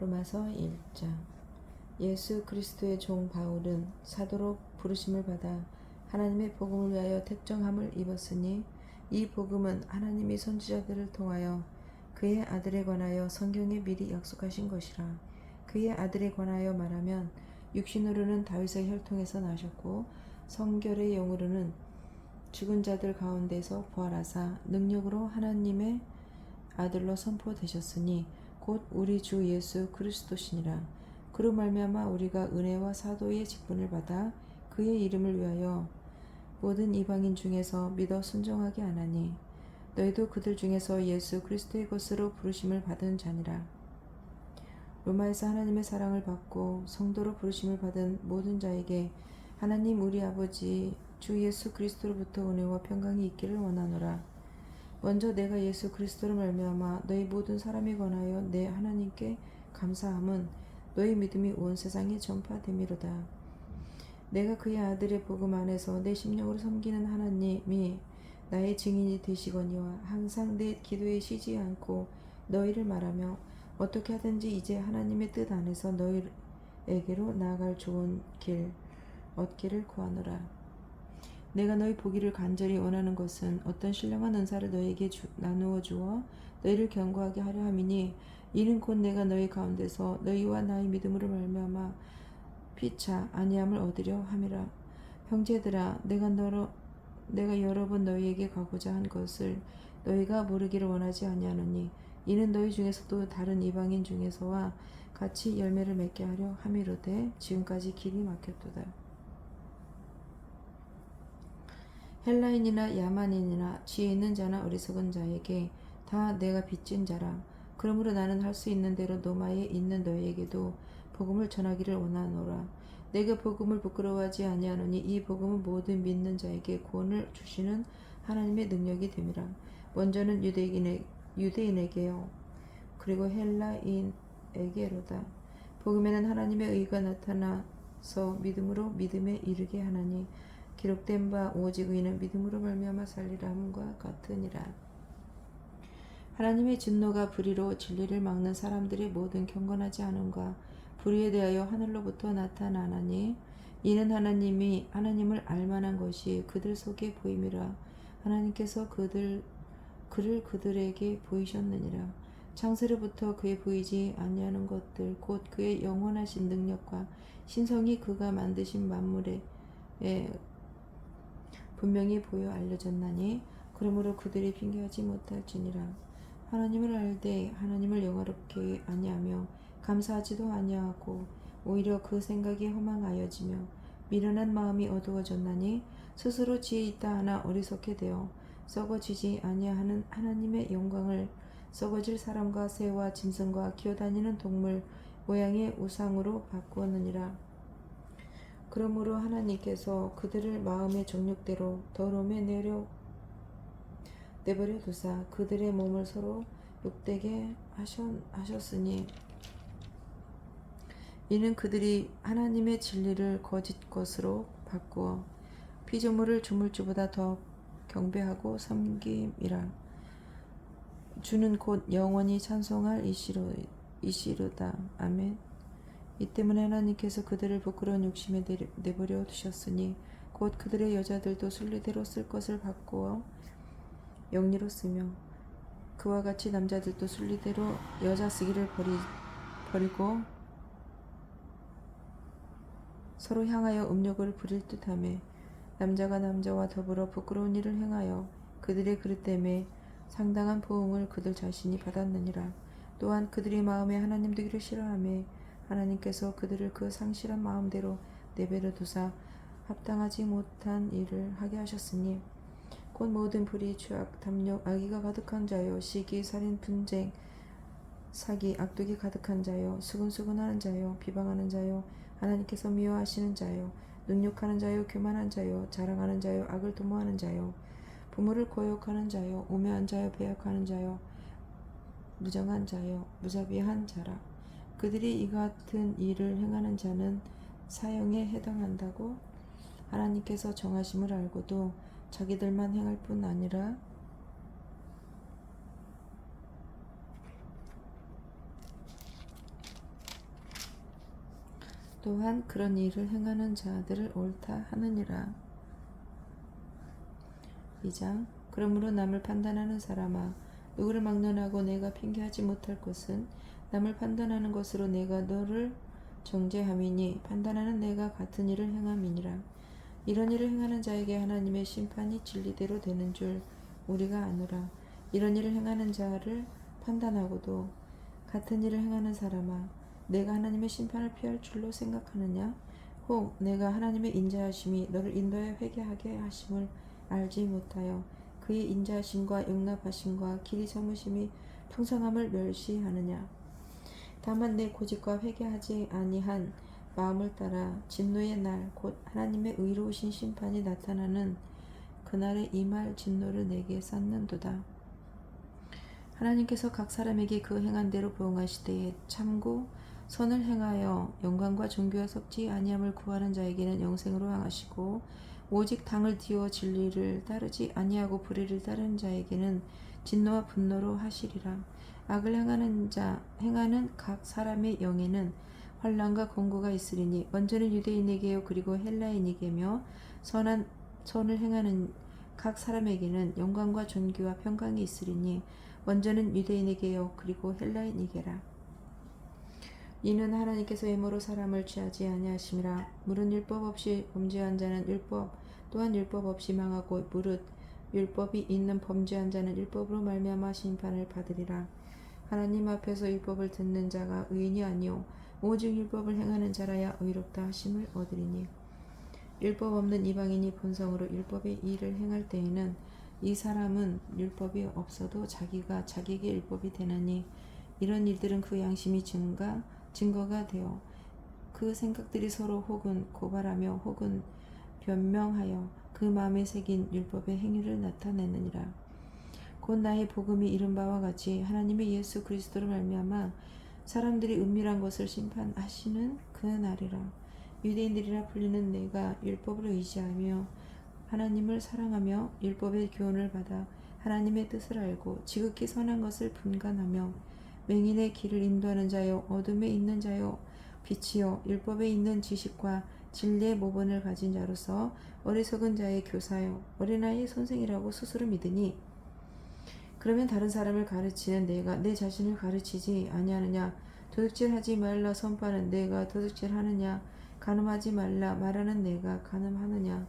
로마서 1장. 예수 그리스도의 종 바울은 사도로 부르심을 받아 하나님의 복음을 위하여 택정함을 입었으니 이 복음은 하나님이 선지자들을 통하여 그의 아들에 관하여 성경에 미리 약속하신 것이라. 그의 아들에 관하여 말하면 육신으로는 다윗의 혈통에서 나셨고 성결의 영으로는 죽은 자들 가운데서 부활하사 능력으로 하나님의 아들로 선포되셨으니 곧 우리 주 예수 그리스도시니라. 그로 말미암아 우리가 은혜와 사도의 직분을 받아 그의 이름을 위하여 모든 이방인 중에서 믿어 순종하게 하나니 너희도 그들 중에서 예수 그리스도의 것으로 부르심을 받은 자니라. 로마에서 하나님의 사랑을 받고 성도로 부르심을 받은 모든 자에게 하나님 우리 아버지 주 예수 그리스도로부터 은혜와 평강이 있기를 원하노라. 먼저 내가 예수 그리스도로 말미암아 너희 모든 사람에 관하여 내 하나님께 감사함은 너희 믿음이 온 세상에 전파됨이로다. 내가 그의 아들의 복음 안에서 내 심령으로 섬기는 하나님이 나의 증인이 되시거니와 항상 내 기도에 쉬지 않고 너희를 말하며 어떻게 하든지 이제 하나님의 뜻 안에서 너희에게로 나아갈 좋은 길 얻기를 구하노라. 내가 너희 보기를 간절히 원하는 것은 어떤 신령한 은사를 너희에게 나누어 주어 너희를 견고하게 하려 함이니 이는 곧 내가 너희 가운데서 너희와 나의 믿음으로 말미암아 피차 아니함을 얻으려 함이라. 형제들아, 내가 여러 번 너희에게 가고자 한 것을 너희가 모르기를 원하지 아니하노니 이는 너희 중에서도 다른 이방인 중에서와 같이 열매를 맺게 하려 함이로되 지금까지 길이 막혔도다. 헬라인이나 야만인이나 지혜 있는 자나 어리석은 자에게 다 내가 빚진 자라. 그러므로 나는 할 수 있는 대로 노마에 있는 너희에게도 복음을 전하기를 원하노라. 내가 복음을 부끄러워하지 아니하노니 이 복음은 모든 믿는 자에게 구원을 주시는 하나님의 능력이 됨이라. 먼저는 유대인에게요 그리고 헬라인에게로다. 복음에는 하나님의 의가 나타나서 믿음으로 믿음에 이르게 하나니 기록된 바 오직 의인은 믿음으로 말미암아 살리라 함과 같으니라. 하나님의 진노가 불의로 진리를 막는 사람들의 모든 경건하지 않음과 불의에 대하여 하늘로부터 나타나나니 이는 하나님을 알만한 것이 그들 속에 보임이라. 하나님께서 그를 그들에게 보이셨느니라. 창세로부터 그에 보이지 아니하는 것들 곧 그의 영원하신 능력과 신성이 그가 만드신 만물에 분명히 보여 알려졌나니 그러므로 그들이 핑계하지 못할지니라. 하나님을 알되 하나님을 영화롭게 아니하며 감사하지도 아니하고 오히려 그 생각이 허망하여지며 미련한 마음이 어두워졌나니 스스로 지혜 있다 하나 어리석게 되어 썩어지지 아니하는 하나님의 영광을 썩어질 사람과 새와 짐승과 기어다니는 동물 모양의 우상으로 바꾸었느니라. 그러므로 하나님께서 그들을 마음의 정욕대로 더러움에 내버려 두사 그들의 몸을 서로 욕되게 하셨으니 이는 그들이 하나님의 진리를 거짓 것으로 바꾸어 피조물을 주물주보다 더 경배하고 섬김이라. 주는 곧 영원히 찬송할 이시로다. 아멘. 이 때문에 하나님께서 그들을 부끄러운 욕심에 내버려 두셨으니 곧 그들의 여자들도 순리대로 쓸 것을 바꾸어 영리로 쓰며 그와 같이 남자들도 순리대로 여자 쓰기를 버리고 서로 향하여 음욕을 부릴 듯하며 남자가 남자와 더불어 부끄러운 일을 행하여 그들의 그릇 때문에 상당한 보응을 그들 자신이 받았느니라. 또한 그들이 마음에 하나님 되기를 싫어하며 하나님께서 그들을 그 상실한 마음대로 내버려 두사 합당하지 못한 일을 하게 하셨으니 곧 모든 불의, 죄악, 탐욕, 악의가 가득한 자요 시기, 살인, 분쟁, 사기, 악독이 가득한 자요 수근수근하는 자요 비방하는 자요 하나님께서 미워하시는 자요 능욕하는 자요 교만한 자요 자랑하는 자요 악을 도모하는 자요 부모를 거역하는 자요 우매한 자요 배역하는 자요 무정한 자요 무자비한 자라. 그들이 이 같은 일을 행하는 자는 사형에 해당한다고 하나님께서 정하심을 알고도 자기들만 행할 뿐 아니라 또한 그런 일을 행하는 자들을 옳다 하느니라. 2장. 그러므로 남을 판단하는 사람아, 누구를 막론하고 내가 핑계하지 못할 것은 남을 판단하는 것으로 내가 너를 정죄함이니 판단하는 내가 같은 일을 행함이니라. 이런 일을 행하는 자에게 하나님의 심판이 진리대로 되는 줄 우리가 아노라. 이런 일을 행하는 자를 판단하고도 같은 일을 행하는 사람아, 내가 하나님의 심판을 피할 줄로 생각하느냐? 혹 내가 하나님의 인자하심이 너를 인도하여 회개하게 하심을 알지 못하여 그의 인자하심과 용납하심과 길이 참으심이 풍성함을 멸시하느냐? 다만 내 고집과 회개하지 아니한 마음을 따라 진노의 날 곧 하나님의 의로우신 심판이 나타나는 그날에 임할 진노를 내게 쌓는도다. 하나님께서 각 사람에게 그 행한 대로 보응하시되 참고 선을 행하여 영광과 존귀와 섭지 아니함을 구하는 자에게는 영생으로 향하시고 오직 당을 뒤어 진리를 따르지 아니하고 불의를 따르는 자에게는 진노와 분노로 하시리라. 악을 행하는 각 사람의 영에는 환난과 권고가 있으리니 먼저는 유대인에게요 그리고 헬라인에게며 선을 행하는 각 사람에게는 영광과 존귀와 평강이 있으리니 먼저는 유대인에게요 그리고 헬라인에게라. 이는 하나님께서 외모로 사람을 취하지 아니하심이라. 무릇 율법 없이 범죄한 자는 율법 또한 율법 없이 망하고 무릇 율법이 있는 범죄한 자는 율법으로 말미암아 심판을 받으리라. 하나님 앞에서 율법을 듣는 자가 의인이 아니요 오직 율법을 행하는 자라야 의롭다 하심을 얻으리니 율법 없는 이방인이 본성으로 율법의 일을 행할 때에는 이 사람은 율법이 없어도 자기가 자기에게 율법이 되나니 이런 일들은 그 양심이 증거가 되어 그 생각들이 서로 혹은 고발하며 혹은 변명하여 그 마음에 새긴 율법의 행위를 나타내느니라. 곧 나의 복음이 이른 바와 같이 하나님의 예수 그리스도로 말미암아 사람들이 은밀한 것을 심판하시는 그 날이라. 유대인들이라 불리는 내가 율법을 의지하며 하나님을 사랑하며 율법의 교훈을 받아 하나님의 뜻을 알고 지극히 선한 것을 분간하며 맹인의 길을 인도하는 자요 어둠에 있는 자요 빛이요 율법에 있는 지식과 진리의 모본을 가진 자로서 어리석은 자의 교사요 어린아이의 선생이라고 스스로 믿으니 그러면 다른 사람을 가르치는 내가 내 자신을 가르치지 아니하느냐? 도둑질하지 말라 선포하는 내가 도둑질하느냐? 간음하지 말라 말하는 내가 간음하느냐?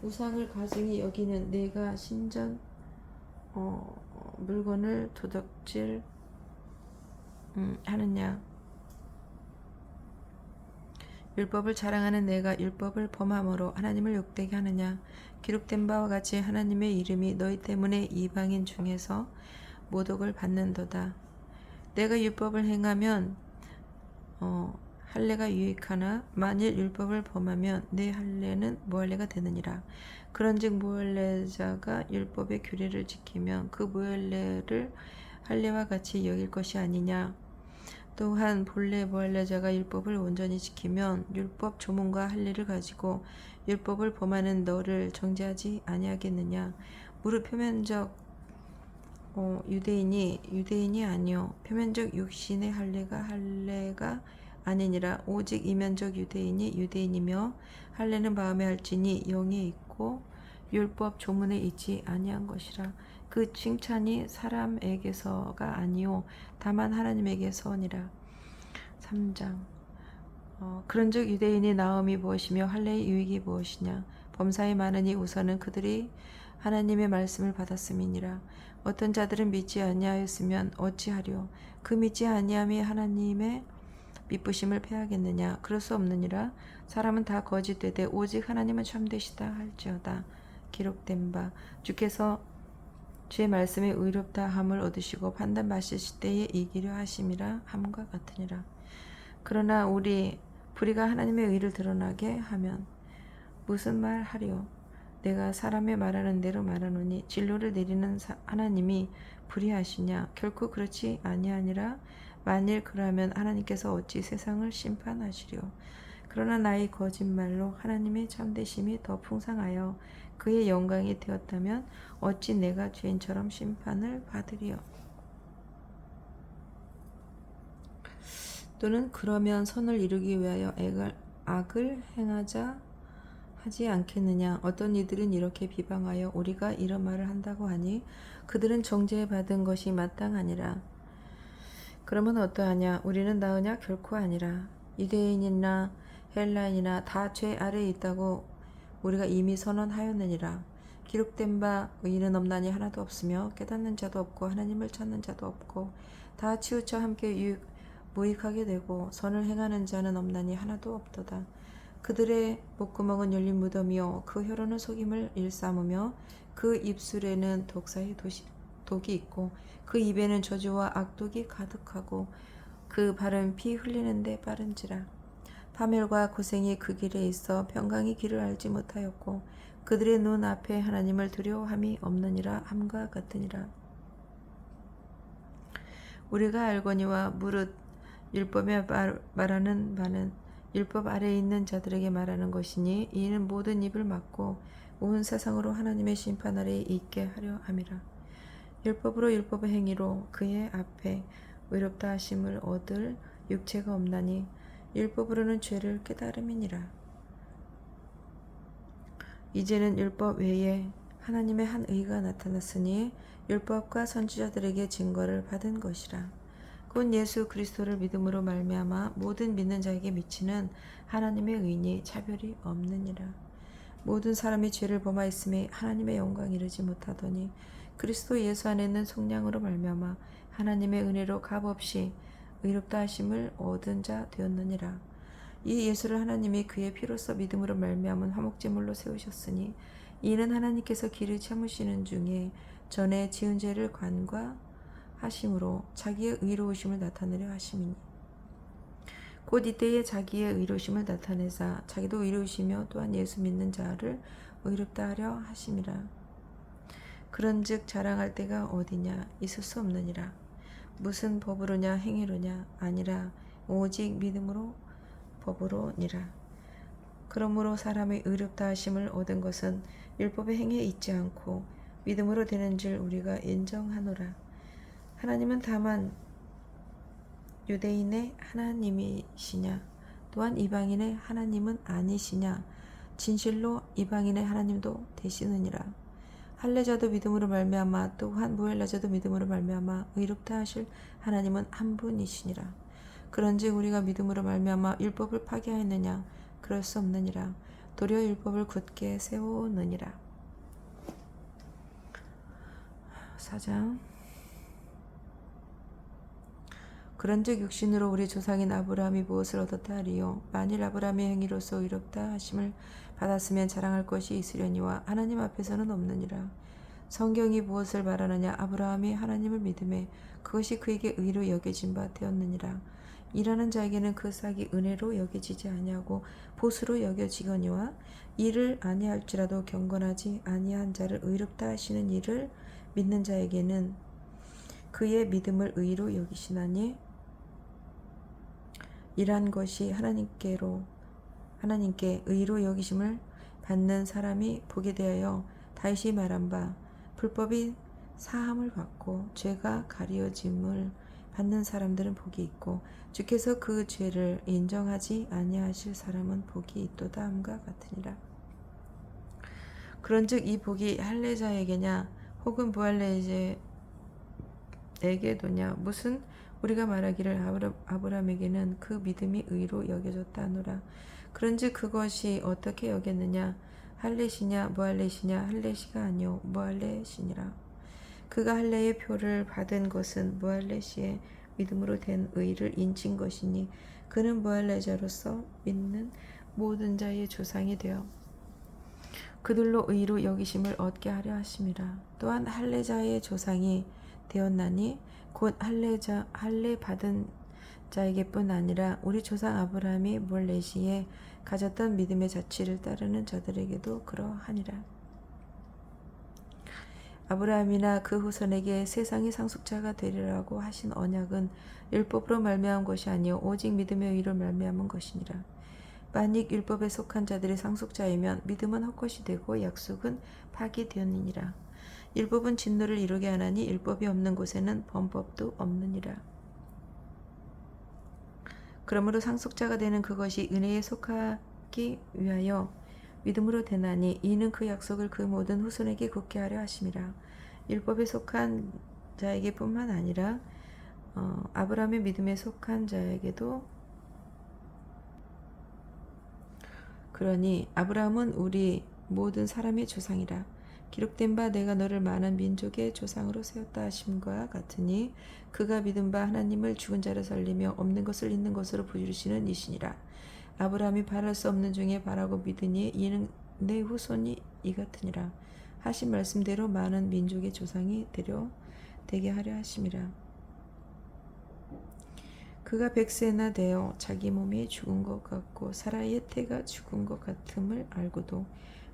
우상을 가증히 여기는 내가 신전 물건을 도둑질 하느냐? 율법을 자랑하는 내가 율법을 범함으로 하나님을 욕되게 하느냐? 기록된 바와 같이 하나님의 이름이 너희 때문에 이방인 중에서 모독을 받는도다. 내가 율법을 행하면 할례가 유익하나 만일 율법을 범하면 내 할례는 무할례가 되느니라. 그런즉 무할례자가 율법의 규례를 지키면 그 무할례를 할례와 같이 여길 것이 아니냐. 또한 본래 무할례자가 율법을 온전히 지키면 율법 조문과 할례를 가지고 율법을 범하는 너를 정죄하지 아니하겠느냐. 무릇 표면적 유대인이 아니요 표면적 육신의 할례가 아니니라. 오직 이면적 유대인이 유대인이며 할례는 마음에 할지니 영에 있고 율법 조문에 있지 아니한 것이라. 그 칭찬이 사람에게서가 아니요 다만 하나님에게서니라. 3장. 그런즉 유대인의 나음이 무엇이며 할례의 유익이 무엇이냐. 범사에 많으니 우선은 그들이 하나님의 말씀을 받았음이니라. 어떤 자들은 믿지 아니하였으면 어찌하려 그 믿지 아니함이 하나님의 미쁘심을 패하겠느냐. 그럴 수 없느니라. 사람은 다 거짓되되 오직 하나님은 참되시다 할지어다. 기록된 바 주께서 주의 말씀에 의롭다 함을 얻으시고 판단 받으실 때에 이기려 하심이라 함과 같으니라. 그러나 우리 불의가 하나님의 의를 드러나게 하면 무슨 말 하리요? 내가 사람의 말하는 대로 말하노니 진로를 내리는 하나님이 불의하시냐? 결코 그렇지 아니하니라. 만일 그러면 하나님께서 어찌 세상을 심판하시리요? 그러나 나의 거짓말로 하나님의 참되심이 더 풍성하여 그의 영광이 되었다면 어찌 내가 죄인처럼 심판을 받으리요? 또는 그러면 선을 이루기 위하여 악을 행하자 하지 않겠느냐. 어떤 이들은 이렇게 비방하여 우리가 이런 말을 한다고 하니 그들은 정죄 받은 것이 마땅하니라. 그러면 어떠하냐? 우리는 나으냐? 결코 아니라. 유대인이나 헬라인이나 다 죄 아래에 있다고 우리가 이미 선언하였느니라. 기록된 바 의인은 없나니 하나도 없으며 깨닫는 자도 없고 하나님을 찾는 자도 없고 다 치우쳐 함께 무익하게 되고 선을 행하는 자는 없나니 하나도 없도다. 그들의 목구멍은 열린 무덤이요 그 혀로는 속임을 일삼으며 그 입술에는 독이 있고 그 입에는 저주와 악독이 가득하고 그 발은 피 흘리는데 빠른지라. 파멸과 고생이 그 길에 있어 평강이 길을 알지 못하였고 그들의 눈 앞에 하나님을 두려워함이 없느니라 함과 같으니라. 우리가 알거니와 무릇 율법에 말하는 바는 율법 아래에 있는 자들에게 말하는 것이니 이는 모든 입을 막고 온 세상으로 하나님의 심판 아래에 있게 하려 함이라. 율법으로 율법의 행위로 그의 앞에 의롭다 하심을 얻을 육체가 없나니 율법으로는 죄를 깨달음이니라. 이제는 율법 외에 하나님의 한 의가 나타났으니 율법과 선지자들에게 증거를 받은 것이라. 곧 예수 그리스도를 믿음으로 말미암아 모든 믿는 자에게 미치는 하나님의 의니 차별이 없느니라. 모든 사람이 죄를 범하였음에 하나님의 영광 이르지 못하더니 그리스도 예수 안에 있는 속량으로 말미암아 하나님의 은혜로 값없이 의롭다 하심을 얻은 자 되었느니라. 이 예수를 하나님이 그의 피로써 믿음으로 말미암은 화목제물로 세우셨으니 이는 하나님께서 길을 참으시는 중에 전에 지은 죄를 간과하심으로 자기의 의로우심을 나타내려 하심이니 곧 이때에 자기의 의로우심을 나타내사 자기도 의로우시며 또한 예수 믿는 자를 의롭다 하려 하심이라. 그런즉 자랑할 때가 어디냐? 있을 수 없느니라. 무슨 법으로냐? 행위로냐? 아니라 오직 믿음으로 법으로니라. 그러므로 사람의 의롭다 하심을 얻은 것은 율법의 행위에 있지 않고 믿음으로 되는 줄 우리가 인정하노라. 하나님은 다만 유대인의 하나님이시냐? 또한 이방인의 하나님은 아니시냐? 진실로 이방인의 하나님도 되시느니라. 할례자도 믿음으로 말미암아 또한 무할례자도 믿음으로 말미암아 의롭다 하실 하나님은 한 분이시니라. 그런즉 우리가 믿음으로 말미암아 율법을 파괴하였느냐? 그럴 수 없느니라. 도리어 율법을 굳게 세우느니라. 4장. 그런즉 육신으로 우리 조상인 아브라함이 무엇을 얻었다 하리요? 만일 아브라함의 행위로서 의롭다 하심을 받았으면 자랑할 것이 있으려니와 하나님 앞에서는 없느니라. 성경이 무엇을 말하느냐? 아브라함이 하나님을 믿음에 그것이 그에게 의로 여겨진 바 되었느니라. 일하는 자에게는 그 싹이 은혜로 여겨지지 아니하고 보수로 여겨지거니와 이를 아니할지라도 경건하지 아니한 자를 의롭다 하시는 이를 믿는 자에게는 그의 믿음을 의로 여기시나니 일한 것이 하나님께 의로 여기심을 받는 사람이 보게 되하여 다시 말한 바 불법이 사함을 받고 죄가 가려짐을 받는 사람들은 복이 있고 주께서 그 죄를 인정하지 아니하실 사람은 복이 있도다 함과 같으니라. 그런즉 이 복이 할례자에게냐 혹은 무할례자에게도냐? 무슨 우리가 말하기를 아브라함에게는 그 믿음이 의로 여겨졌다 하노라. 그런즉 그것이 어떻게 여겼느냐? 할례시냐 무할례시냐? 할례시가 아니요 무할례시니라. 그가 할례의 표를 받은 것은 무할례시의 믿음으로 된 의를 인친 것이니 그는 무할례자로서 믿는 모든 자의 조상이 되어 그들로 의로 여기심을 얻게 하려 하심이라. 또한 할례자의 조상이 되었나니 곧 할례 받은 자에게뿐 아니라 우리 조상 아브라함이 몰레시에 가졌던 믿음의 자취를 따르는 자들에게도 그러하니라. 아브라함이나 그 후손에게 세상의 상속자가 되리라고 하신 언약은 율법으로 말미암은 것이 아니요 오직 믿음의 의로 말미암은 것이니라. 만일 율법에 속한 자들이 상속자이면 믿음은 헛것이 되고 약속은 파기되었느니라. 율법은 진노를 이루게 하나니 율법이 없는 곳에는 범법도 없느니라. 그러므로 상속자가 되는 그것이 은혜에 속하기 위하여 믿음으로 되나니 이는 그 약속을 그 모든 후손에게 굳게 하려 하심이라. 율법에 속한 자에게뿐만 아니라 아브라함의 믿음에 속한 자에게도 그러니 아브라함은 우리 모든 사람의 조상이라. 기록된 바 내가 너를 많은 민족의 조상으로 세웠다 하심과 같으니 그가 믿은 바 하나님을 죽은 자를 살리며 없는 것을 있는 것으로 부르시는 이시니라. 아브라함이 바랄 수 없는 중에 바라고 믿으니 이는 내 후손이 이 같으니라. 하신 말씀대로 많은 민족의 조상이 되게 하려 하심이라. 그가 100세나 되어 자기 몸이 죽은 것 같고 사라의 태가 죽은 것 같음을 알고도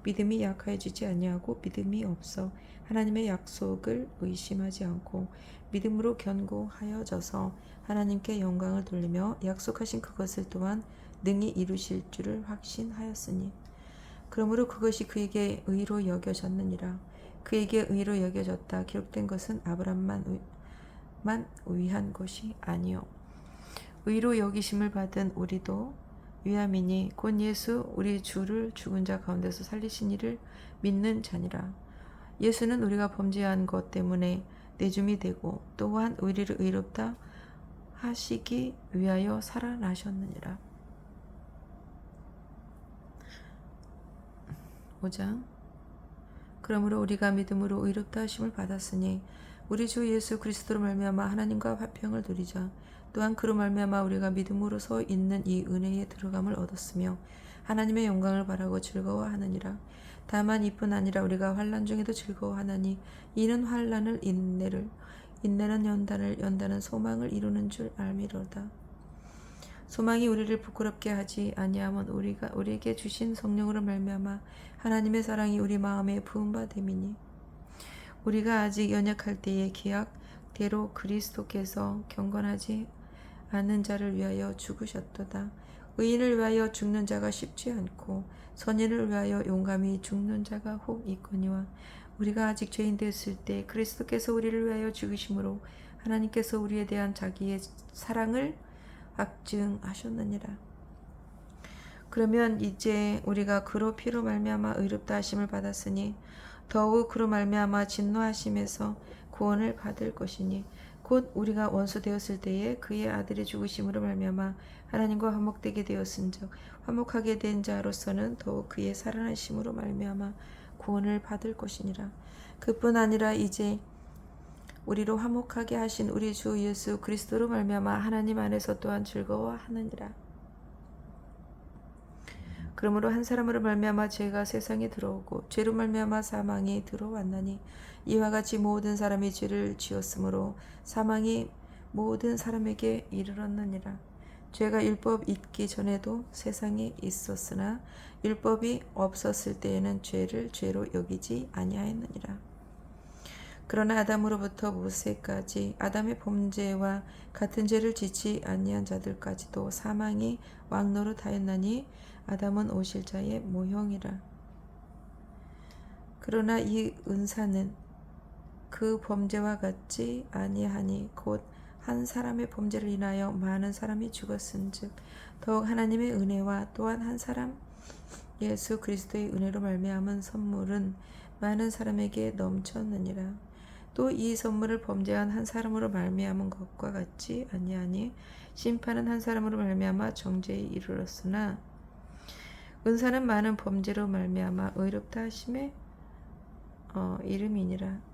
믿음이 약해지지 아니하고 믿음이 없어 하나님의 약속을 의심하지 않고 믿음으로 견고하여져서 하나님께 영광을 돌리며 약속하신 그것을 또한 능히 이루실 줄을 확신하였으니 그러므로 그것이 그에게 의로 여겨졌느니라. 그에게 의로 여겨졌다 기록된 것은 아브라함만 위한 것이 아니요 의로 여기심을 받은 우리도 위함이니 곧 예수 우리 주를 죽은 자 가운데서 살리신 이를 믿는 자니라. 예수는 우리가 범죄한 것 때문에 내줌이 되고 또한 우리를 의롭다 하시기 위하여 살아나셨느니라. 5장. 그러므로 우리가 믿음으로 의롭다 하심을 받았으니 우리 주 예수 그리스도로 말미암아 하나님과 화평을 누리자. 또한 그로 말미암아 우리가 믿음으로 서 있는 이 은혜에 들어감을 얻었으며 하나님의 영광을 바라고 즐거워하느니라. 다만 이뿐 아니라 우리가 환난 중에도 즐거워하나니 이는 환난을 인내는 연단을 연단은 소망을 이루는 줄 알미로다. 소망이 우리를 부끄럽게 하지 아니하면 우리에게 주신 성령으로 말미암아 하나님의 사랑이 우리 마음에 부은 바 됨이니 우리가 아직 연약할 때에 계약대로 그리스도께서 경건하지 않는 자를 위하여 죽으셨도다. 의인을 위하여 죽는 자가 쉽지 않고 선인을 위하여 용감히 죽는 자가 혹 있거니와 우리가 아직 죄인 되었을 때 그리스도께서 우리를 위하여 죽으심으로 하나님께서 우리에 대한 자기의 사랑을 확증하셨느니라. 그러면 이제 우리가 그로 피로 말미암아 의롭다 하심을 받았으니 더욱 그로 말미암아 진노하심에서 구원을 받을 것이니 곧 우리가 원수 되었을 때에 그의 아들의 죽으심으로 말미암아 하나님과 화목되게 되었은즉 화목하게 된 자로서는 더욱 그의 살아나심으로 말미암아 구원을 받을 것이니라. 그뿐 아니라 이제 우리로 화목하게 하신 우리 주 예수 그리스도로 말미암아 하나님 안에서 또한 즐거워하느니라. 그러므로 한 사람으로 말미암아 죄가 세상에 들어오고 죄로 말미암아 사망이 들어왔나니 이와 같이 모든 사람이 죄를 지었으므로 사망이 모든 사람에게 이르렀느니라. 죄가 율법 있기 전에도 세상에 있었으나 율법이 없었을 때에는 죄를 죄로 여기지 아니하였느니라. 그러나 아담으로부터 모세까지 아담의 범죄와 같은 죄를 짓지 아니한 자들까지도 사망이 왕노릇하였나니 아담은 오실 자의 모형이라. 그러나 이 은사는 그 범죄와 같지 아니하니 곧 한 사람의 범죄를 인하여 많은 사람이 죽었은즉 더욱 하나님의 은혜와 또한 한 사람 예수 그리스도의 은혜로 말미암은 선물은 많은 사람에게 넘쳤느니라. 또 이 선물을 범죄한 한 사람으로 말미암은 것과 같지 아니하니 심판은 한 사람으로 말미암아 정죄에 이르렀으나 은사는 많은 범죄로 말미암아 의롭다 하심의 이름이니라.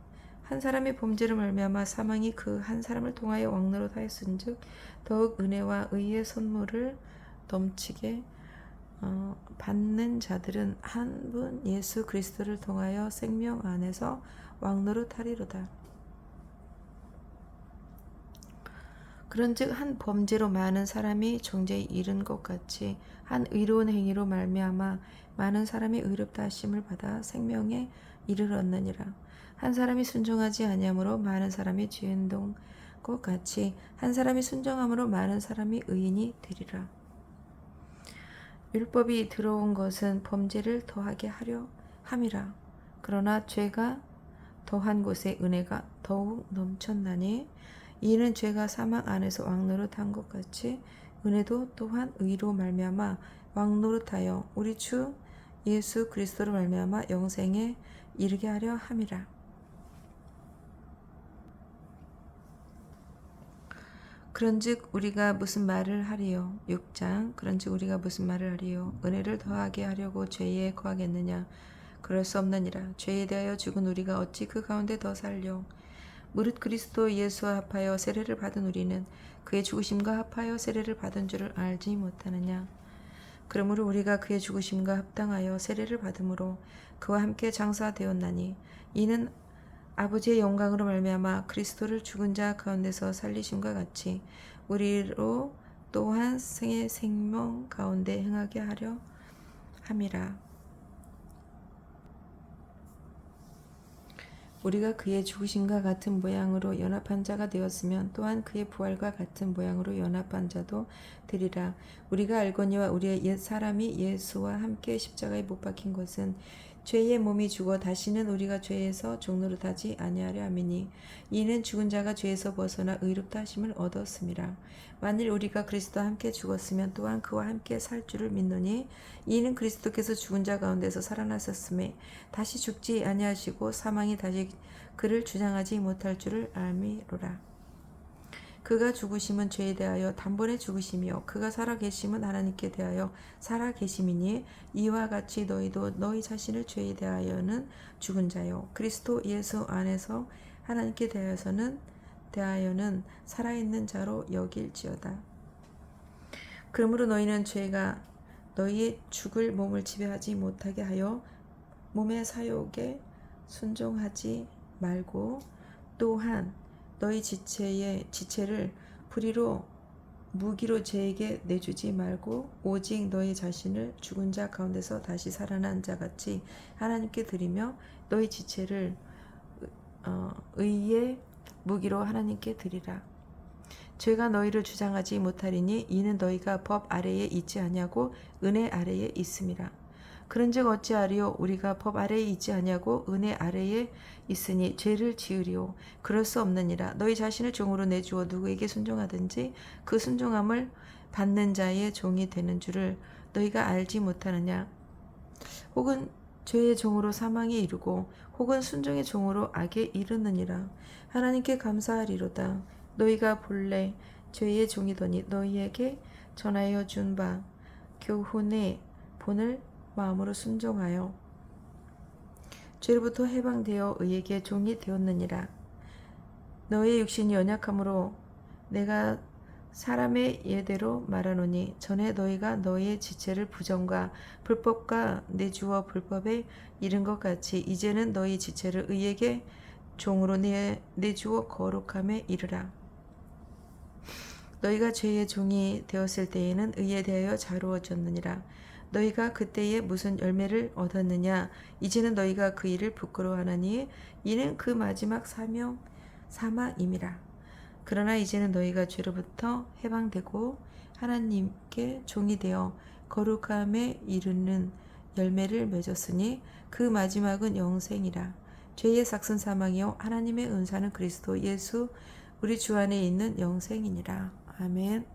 한 사람의 범죄로 말미암아 사망이 그 한 사람을 통하여 왕노릇하였은즉 더욱 은혜와 의의 선물을 넘치게 받는 자들은 한 분 예수 그리스도를 통하여 생명 안에서 왕노릇하리로다. 그런즉 한 범죄로 많은 사람이 정죄에 이른 것 같이 한 의로운 행위로 말미암아 많은 사람이 의롭다 하심을 받아 생명에 이르렀느니라. 한 사람이 순종하지 아니함으로 많은 사람이 죄인 된 것 같이 한 사람이 순종함으로 많은 사람이 의인이 되리라. 율법이 들어온 것은 범죄를 더하게 하려 함이라. 그러나 죄가 더한 곳에 은혜가 더욱 넘쳤나니 이는 죄가 사망 안에서 왕노릇한 것 같이 은혜도 또한 의로 말미암아 왕노릇하여 우리 주 예수 그리스도로 말미암아 영생에 이르게 하려 함이라. 그런즉 우리가 무슨 말을 하리요? 6장. 그런즉 우리가 무슨 말을 하리요? 은혜를 더하게 하려고 죄에 거하겠느냐? 그럴 수 없느니라. 죄에 대하여 죽은 우리가 어찌 그 가운데 더 살려? 무릇 그리스도 예수와 합하여 세례를 받은 우리는 그의 죽으심과 합하여 세례를 받은 줄을 알지 못하느냐? 그러므로 우리가 그의 죽으심과 합당하여 세례를 받음으로 그와 함께 장사되었나니 이는 아버지의 영광으로 말미암아 그리스도를 죽은 자 가운데서 살리심과 같이 우리로 또한 생의 생명 가운데 행하게 하려 함이라. 우리가 그의 죽으심과 같은 모양으로 연합한 자가 되었으면 또한 그의 부활과 같은 모양으로 연합한 자도 되리라. 우리가 알거니와 우리의 옛 사람이 예수와 함께 십자가에 못 박힌 것은 죄의 몸이 죽어 다시는 우리가 죄에서 종노릇하지 아니하려 함이니 이는 죽은 자가 죄에서 벗어나 의롭다 하심을 얻었음이라. 만일 우리가 그리스도와 함께 죽었으면 또한 그와 함께 살 줄을 믿노니 이는 그리스도께서 죽은 자 가운데서 살아나셨음에 다시 죽지 아니하시고 사망이 다시 그를 주장하지 못할 줄을 알미로라. 그가 죽으심은 죄에 대하여 단번에 죽으심이요 그가 살아계심은 하나님께 대하여 살아계심이니 이와 같이 너희도 너희 자신을 죄에 대하여는 죽은 자요 그리스도 예수 안에서 하나님께 대하여는 살아있는 자로 여길지어다. 그러므로 너희는 죄가 너희의 죽을 몸을 지배하지 못하게 하여 몸의 사욕에 순종하지 말고 또한 너희 지체를 불의로 무기로 죄에게 내주지 말고 오직 너희 자신을 죽은 자 가운데서 다시 살아난 자 같이 하나님께 드리며 너희 지체를 의의 무기로 하나님께 드리라. 죄가 너희를 주장하지 못하리니 이는 너희가 법 아래에 있지 아니하고 은혜 아래에 있음이라. 그런즉 어찌하리요? 우리가 법 아래에 있지 아니하고 은혜 아래에 있으니 죄를 지으리요? 그럴 수 없느니라. 너희 자신을 종으로 내주어 누구에게 순종하든지 그 순종함을 받는 자의 종이 되는 줄을 너희가 알지 못하느냐? 혹은 죄의 종으로 사망에 이르고 혹은 순종의 종으로 악에 이르느니라. 하나님께 감사하리로다. 너희가 본래 죄의 종이더니 너희에게 전하여 준 바 교훈의 본을 마음으로 순종하여 죄로부터 해방되어 의에게 종이 되었느니라. 너희의 육신이 연약함으로 내가 사람의 예대로 말하노니 전에 너희가 너희의 지체를 부정과 불법과 내주어 불법에 이른 것 같이 이제는 너희 지체를 의에게 종으로 내주어 거룩함에 이르라. 너희가 죄의 종이 되었을 때에는 의에 대하여 자루어졌느니라. 너희가 그때에 무슨 열매를 얻었느냐? 이제는 너희가 그 일을 부끄러워하나니 이는 그 마지막 사망임이라. 그러나 이제는 너희가 죄로부터 해방되고 하나님께 종이 되어 거룩함에 이르는 열매를 맺었으니 그 마지막은 영생이라. 죄의 삭은 사망이요 하나님의 은사는 그리스도 예수 우리 주 안에 있는 영생이니라. 아멘.